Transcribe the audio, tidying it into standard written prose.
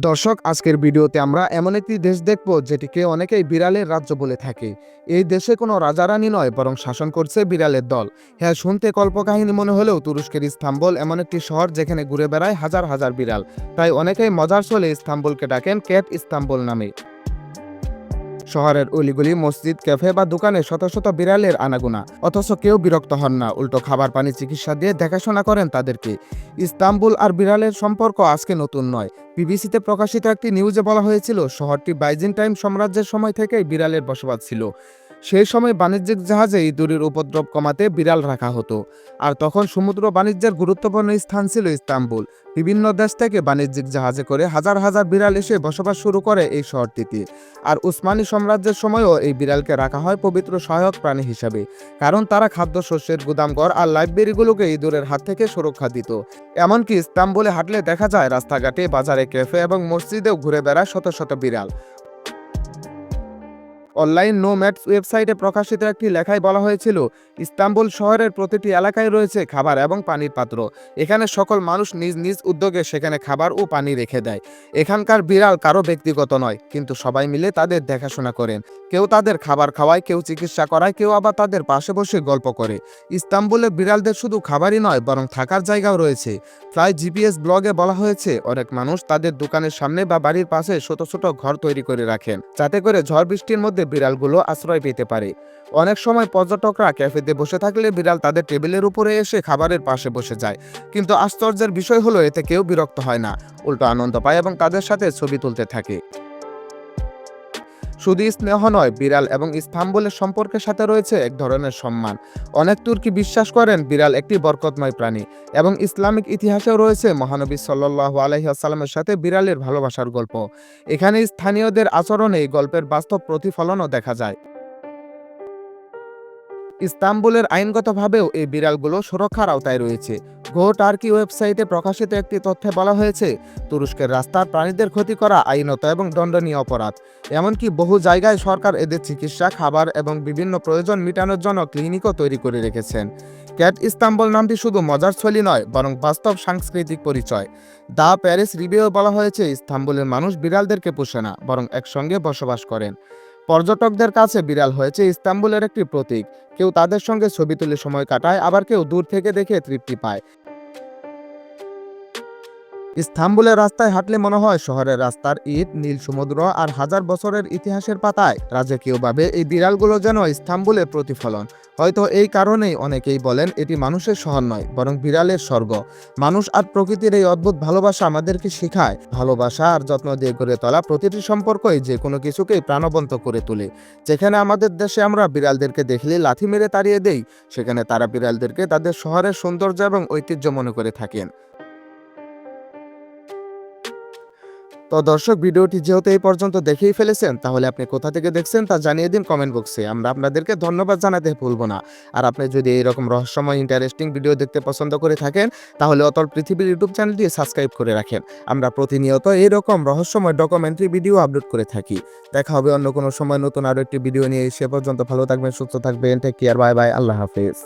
দর্শক, আজকের ভিডিওতে আমরা এমন একটি দেশ দেখব যেটিকে অনেকেই বিড়ালের রাজ্য বলে থাকে। এই দেশে কোনো রাজারানী নয়, বরং শাসন করছে বিড়ালের দল। হ্যাঁ, শুনতে কল্পকাহিনী মনে হলেও তুরস্কের ইস্তাম্বুল এমন একটি শহর যেখানে ঘুরে বেড়ায় হাজার হাজার বিড়াল। তাই অনেকেই মজার ছলে ইস্তাম্বুলকে ডাকেন ক্যাট ইস্তাম্বুল নামে। শহরের অলিগলি, মসজিদ, ক্যাফে বা দোকানে শত শত বিড়ালের আনাগোনা, অথচ কেউ বিরক্ত হন না, উল্টো খাবার পানি চিকিৎসা দিয়ে দেখাশোনা করেন তাদেরকে। ইস্তাম্বুল আর বিড়ালের সম্পর্ক আজকে নতুন নয়। বিবিসিতে প্রকাশিত একটি নিউজে বলা হয়েছিল শহরটি বাইজেন্টাইন সাম্রাজ্যের সময় থেকেই বিড়ালের বসবাস ছিল। সেই সময় বাণিজ্যিক জাহাজে ইঁদুরের উপদ্রব কমাতে বিড়াল রাখা হতো। আর তখন সমুদ্র বাণিজ্যের গুরুত্বপূর্ণ স্থান ছিল ইস্তাম্বুল। বিভিন্ন দেশ থেকে বাণিজ্যিক জাহাজে করে হাজার হাজার বিড়াল এসে বসবাস শুরু করে এই শহরটিতে। আর উসমানী সাম্রাজ্যের সময়ও এই বিড়ালকে রাখা হয় পবিত্র সহায়ক প্রাণী হিসাবে, কারণ তারা খাদ্যশস্যের গুদামঘর আর লাইব্রেরিগুলোকে ইঁদুরের হাত থেকে সুরক্ষা দিত। এমনকি ইস্তাম্বুলে হাঁটলে দেখা যায় রাস্তাঘাটে, বাজারে, ক্যাফে এবং মসজিদেও ঘুরে বেড়ায় শত শত বিড়াল। অনলাইন নোম্যাডস ওয়েবসাইটে প্রকাশিত একটি লেখায় বলা হয়েছিল ইস্তাম্বুল শহরের প্রতিটি এলাকায় রয়েছে খাবার এবং পানির পাত্র। এখানে সকল মানুষ নিজ নিজ উদ্যোগে সেখানে খাবার ও পানি রেখে দেয়। এখানকার বিড়াল কারো ব্যক্তিগত নয়, কিন্তু সবাই মিলে তাদের দেখাশোনা করেন। কেউ তাদের খাবার খাওয়ায়, কেউ চিকিৎসা করায়, কেউ আবার তাদের পাশে বসে গল্প করে। ইস্তাম্বুলে বিড়ালদের শুধু খাবারই নয়, বরং থাকার জায়গাও রয়েছে। প্রায় জিপিএস ব্লগে বলা হয়েছে অনেক মানুষ তাদের দোকানের সামনে বা বাড়ির পাশে ছোট ছোট ঘর তৈরি করে রাখেন, যাতে করে ঝড় বৃষ্টির মধ্যে বিড়ালগুলো আশ্রয় পেতে পারে। অনেক সময় পর্যটকরা ক্যাফেতে বসে থাকলে বিড়াল তাদের টেবিলের উপরে এসে খাবারের পাশে বসে যায়, কিন্তু আশ্চর্যের বিষয় হলো এতে কেউ বিরক্ত হয় না, উল্টো আনন্দ পায় এবং তাদের সাথে ছবি তুলতে থাকে। শুধু স্নেহ নয়, বিড়াল এবং ইস্তাম্বুলের সম্পর্কের সাথে রয়েছে এক ধরনের সম্মান। অনেক তুর্কি বিশ্বাস করেন বিড়াল একটি বরকতময় প্রাণী, এবং ইসলামিক ইতিহাসেও রয়েছে মহানবী সাল্লাল্লাহু আলাইহি ওয়াসাল্লামের সাথে বিড়ালের ভালোবাসার গল্প। এখানে স্থানীয়দের আচরণে এই গল্পের বাস্তব প্রতিফলনও দেখা যায়। ইস্তাম্বুলের আইনগতভাবেও এই বিড়ালগুলো সুরক্ষার আওতায় রয়েছে। গো টার্কি ওয়েবসাইটে প্রকাশিত একটি তথ্যে বলা হয়েছে তুরস্কের রাস্তার প্রাণীদের ক্ষতি করা আইনত এবং দণ্ডনীয় অপরাধ। এমনকি বহু জায়গায় সরকার এদের চিকিৎসা, খাবার এবং বিভিন্ন প্রয়োজন মেটানোর জন্য ক্লিনিকও তৈরি করে রেখেছেন। ক্যাট ইস্তাম্বুল নামটি শুধু মজার ছলি নয়, বরং বাস্তব সাংস্কৃতিক পরিচয়। দ্য প্যারিস রিভিউ বলা হয়েছে ইস্তাম্বুলের মানুষ বিড়ালদেরকে পোষে না, বরং একসঙ্গে বসবাস করেন। পর্যটকদের কাছে বিড়াল হয়েছে ইস্তাম্বুলের একটি প্রতীক। কেউ তাদের সঙ্গে ছবি তুলে সময় কাটায়, আবার কেউ দূর থেকে দেখে তৃপ্তি পায়। ইস্তাম্বুলের রাস্তায় হাঁটলে মনে হয় শহরের রাস্তার ইট, নীল সমুদ্র আর হাজার বছরের ইতিহাসের পাতায় রাজকীয়ভাবে এই বিড়ালগুলো যেন ইস্তাম্বুলের প্রতিফলন। হয়তো এই কারণেই অনেকেই বলেন এটি মানুষের শহর নয়, বরং বিড়ালের স্বর্গ। মানুষ আর প্রকৃতির এই অদ্ভুত ভালোবাসা আমাদেরকে শেখায় ভালোবাসা আর যত্ন দিয়ে গড়ে তোলা প্রতিটি সম্পর্কই যে কোনো কিছুকেই প্রাণবন্ত করে তোলে। যেখানে আমাদের দেশে আমরা বিড়ালদেরকে দেখলে লাথি মেরে তাড়িয়ে দেই, সেখানে তারা বিড়ালদেরকে তাদের শহরের সৌন্দর্য এবং ঐতিহ্য মনে করে থাকেন। তো দর্শক, ভিডিওটি যেহেতু এই পর্যন্ত দেখেই ফেলেছেন, তাহলে আপনি কোথা থেকে দেখছেন তা জানিয়ে দিন কমেন্ট বক্সে। আমরা আপনাদেরকে ধন্যবাদ জানাতে ভুলব না। আর আপনি যদি এইরকম রহস্যময় ইন্টারেস্টিং ভিডিও দেখতে পছন্দ করে থাকেন, তাহলে অতল পৃথিবীর ইউটিউব চ্যানেলটি সাবস্ক্রাইব করে রাখেন। আমরা প্রতিনিয়ত এইরকম রহস্যময় ডকুমেন্টারি ভিডিও আপলোড করে থাকি। দেখা হবে অন্য কোনো সময় নতুন আরও একটি ভিডিও নিয়ে। সে পর্যন্ত ভালো থাকবেন, সুস্থ থাকবেন। টেক কেয়ার, বাই বাই, আল্লাহ হাফেজ।